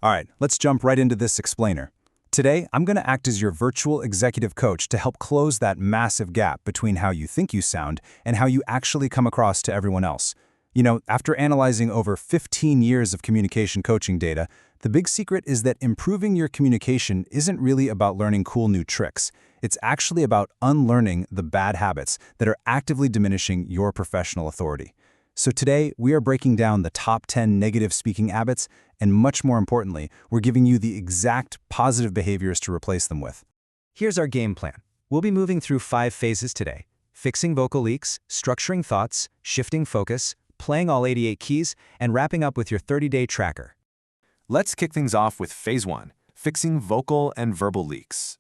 All right, let's jump right into this explainer. Today, I'm going to act as your virtual executive coach to help close that massive gap between how you think you sound and how you actually come across to everyone else. You know, after analyzing over 15 years of communication coaching data, the big secret is that improving your communication isn't really about learning cool new tricks. It's actually about unlearning the bad habits that are actively diminishing your professional authority. So today, we are breaking down the top 10 negative speaking habits, and much more importantly, we're giving you the exact positive behaviors to replace them with. Here's our game plan. We'll be moving through 5 phases today: fixing vocal leaks, structuring thoughts, shifting focus, playing all 88 keys, and wrapping up with your 30-day tracker. Let's kick things off with Phase 1, fixing vocal and verbal leaks.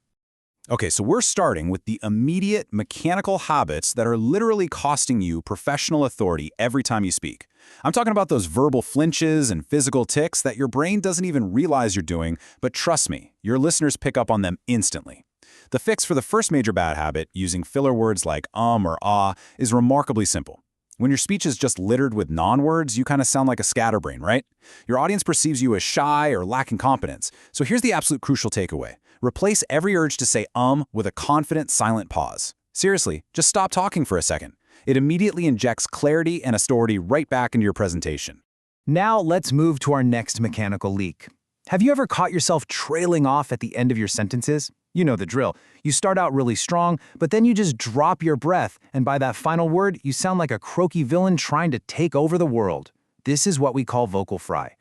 Okay, so we're starting with the immediate mechanical habits that are literally costing you professional authority every time you speak. I'm talking about those verbal flinches and physical tics that your brain doesn't even realize you're doing, but trust me, your listeners pick up on them instantly. The fix for the first major bad habit, using filler words like or ah, is remarkably simple. When your speech is just littered with non-words, you kind of sound like a scatterbrain, right? Your audience perceives you as shy or lacking confidence. So here's the absolute crucial takeaway. Replace every urge to say with a confident, silent pause. Seriously, just stop talking for a second. It immediately injects clarity and authority right back into your presentation. Now let's move to our next mechanical leak. Have you ever caught yourself trailing off at the end of your sentences? You know the drill. You start out really strong, but then you just drop your breath, and by that final word, you sound like a croaky villain trying to take over the world. This is what we call vocal fry.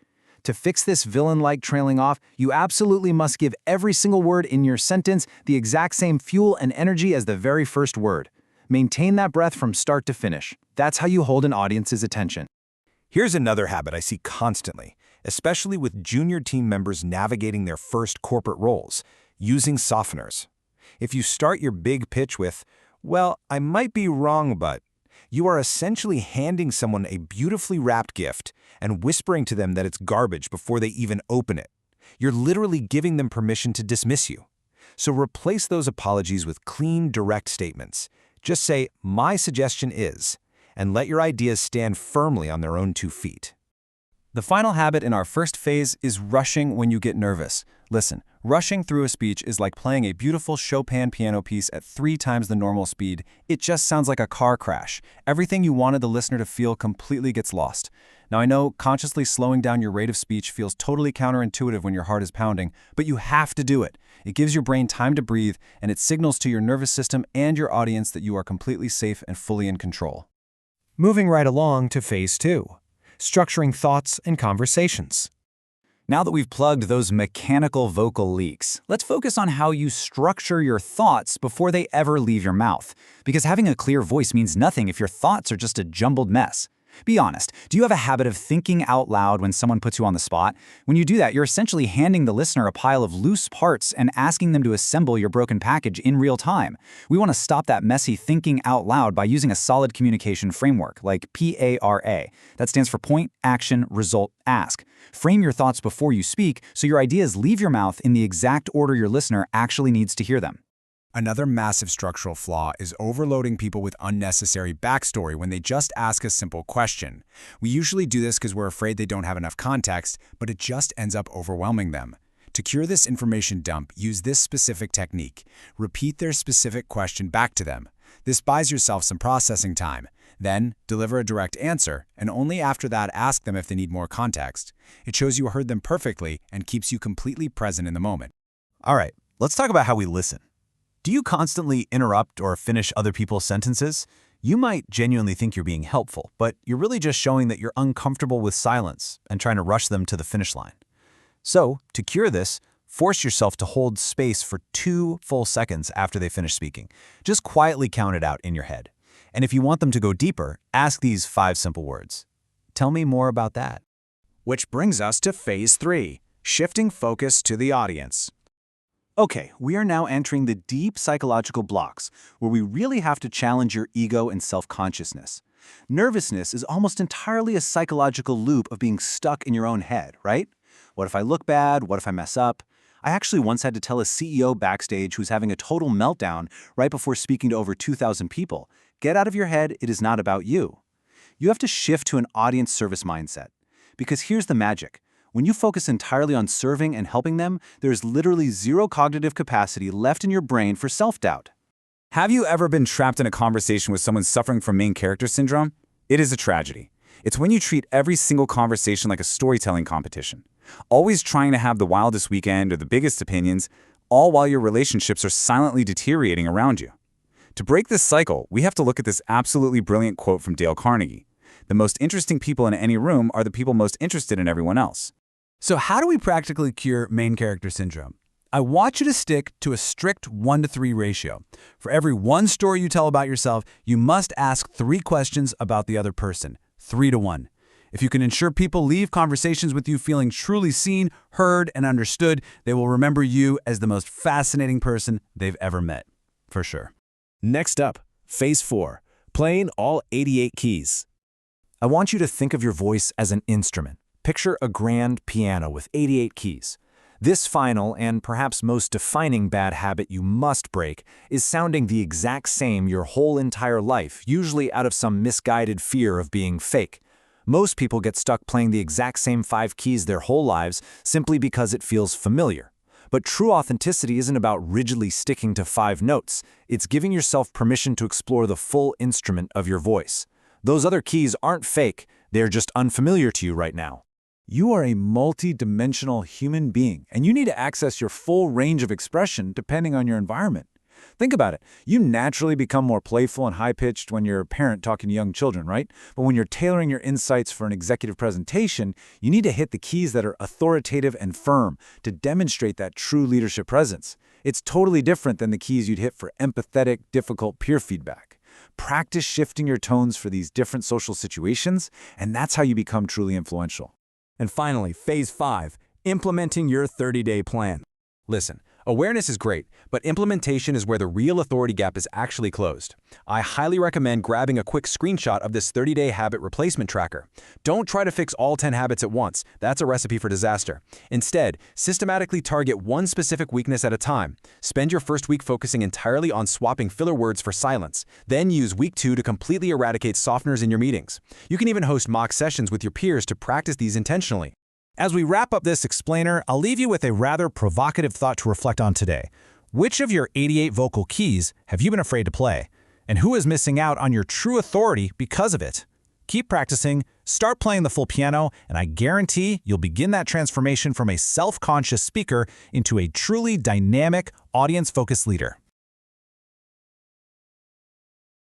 To fix this villain-like trailing off, you absolutely must give every single word in your sentence the exact same fuel and energy as the very first word. Maintain that breath from start to finish. That's how you hold an audience's attention. Here's another habit I see constantly, especially with junior team members navigating their first corporate roles: using softeners. If you start your big pitch with, "Well, I might be wrong, but," you are essentially handing someone a beautifully wrapped gift and whispering to them that it's garbage before they even open it. You're literally giving them permission to dismiss you. So replace those apologies with clean, direct statements. Just say, "My suggestion is," and let your ideas stand firmly on their own 2 feet. The final habit in our first phase is rushing when you get nervous. Listen, rushing through a speech is like playing a beautiful Chopin piano piece at 3 times the normal speed. It just sounds like a car crash. Everything you wanted the listener to feel completely gets lost. Now, I know consciously slowing down your rate of speech feels totally counterintuitive when your heart is pounding, but you have to do it. It gives your brain time to breathe, and it signals to your nervous system and your audience that you are completely safe and fully in control. Moving right along to Phase 2, structuring thoughts and conversations. Now that we've plugged those mechanical vocal leaks, let's focus on how you structure your thoughts before they ever leave your mouth. Because having a clear voice means nothing if your thoughts are just a jumbled mess. Be honest, do you have a habit of thinking out loud when someone puts you on the spot? When you do that, you're essentially handing the listener a pile of loose parts and asking them to assemble your broken package in real time. We want to stop that messy thinking out loud by using a solid communication framework, like PARA. That stands for point, action, result, ask. Frame your thoughts before you speak so your ideas leave your mouth in the exact order your listener actually needs to hear them. Another massive structural flaw is overloading people with unnecessary backstory when they just ask a simple question. We usually do this because we're afraid they don't have enough context, but it just ends up overwhelming them. To cure this information dump, use this specific technique. Repeat their specific question back to them. This buys yourself some processing time. Then, deliver a direct answer, and only after that ask them if they need more context. It shows you heard them perfectly and keeps you completely present in the moment. All right, let's talk about how we listen. Do you constantly interrupt or finish other people's sentences? You might genuinely think you're being helpful, but you're really just showing that you're uncomfortable with silence and trying to rush them to the finish line. So, to cure this, force yourself to hold space for 2 full seconds after they finish speaking. Just quietly count it out in your head. And if you want them to go deeper, ask these 5 simple words. Tell me more about that. Which brings us to Phase 3, shifting focus to the audience. Okay, we are now entering the deep psychological blocks where we really have to challenge your ego and self-consciousness. Nervousness is almost entirely a psychological loop of being stuck in your own head, right? What if I look bad? What if I mess up? I actually once had to tell a CEO backstage who's having a total meltdown right before speaking to over 2,000 people, get out of your head, it is not about you. You have to shift to an audience service mindset. Because here's the magic. When you focus entirely on serving and helping them, there's literally zero cognitive capacity left in your brain for self-doubt. Have you ever been trapped in a conversation with someone suffering from main character syndrome? It is a tragedy. It's when you treat every single conversation like a storytelling competition, always trying to have the wildest weekend or the biggest opinions, all while your relationships are silently deteriorating around you. To break this cycle, we have to look at this absolutely brilliant quote from Dale Carnegie. The most interesting people in any room are the people most interested in everyone else. So how do we practically cure main character syndrome? I want you to stick to a strict 1-to-3 ratio. For every one story you tell about yourself, you must ask 3 questions about the other person, 3-to-1. If you can ensure people leave conversations with you feeling truly seen, heard, and understood, they will remember you as the most fascinating person they've ever met. For sure. Next up, Phase 4, playing all 88 keys. I want you to think of your voice as an instrument. Picture a grand piano with 88 keys. This final and perhaps most defining bad habit you must break is sounding the exact same your whole entire life, usually out of some misguided fear of being fake. Most people get stuck playing the exact same 5 keys their whole lives simply because it feels familiar. But true authenticity isn't about rigidly sticking to 5 notes. It's giving yourself permission to explore the full instrument of your voice. Those other keys aren't fake, they're just unfamiliar to you right now. You are a multi-dimensional human being, and you need to access your full range of expression depending on your environment. Think about it. You naturally become more playful and high-pitched when you're a parent talking to young children, right? But when you're tailoring your insights for an executive presentation, you need to hit the keys that are authoritative and firm to demonstrate that true leadership presence. It's totally different than the keys you'd hit for empathetic, difficult peer feedback. Practice shifting your tones for these different social situations, and that's how you become truly influential. And finally, Phase 5, implementing your 30-day plan. Listen, awareness is great, but implementation is where the real authority gap is actually closed. I highly recommend grabbing a quick screenshot of this 30-day habit replacement tracker. Don't try to fix all 10 habits at once. That's a recipe for disaster. Instead, systematically target one specific weakness at a time. Spend your first week focusing entirely on swapping filler words for silence. Then use week 2 to completely eradicate softeners in your meetings. You can even host mock sessions with your peers to practice these intentionally. As we wrap up this explainer, I'll leave you with a rather provocative thought to reflect on today. Which of your 88 vocal keys have you been afraid to play? And who is missing out on your true authority because of it? Keep practicing, start playing the full piano, and I guarantee you'll begin that transformation from a self-conscious speaker into a truly dynamic, audience-focused leader.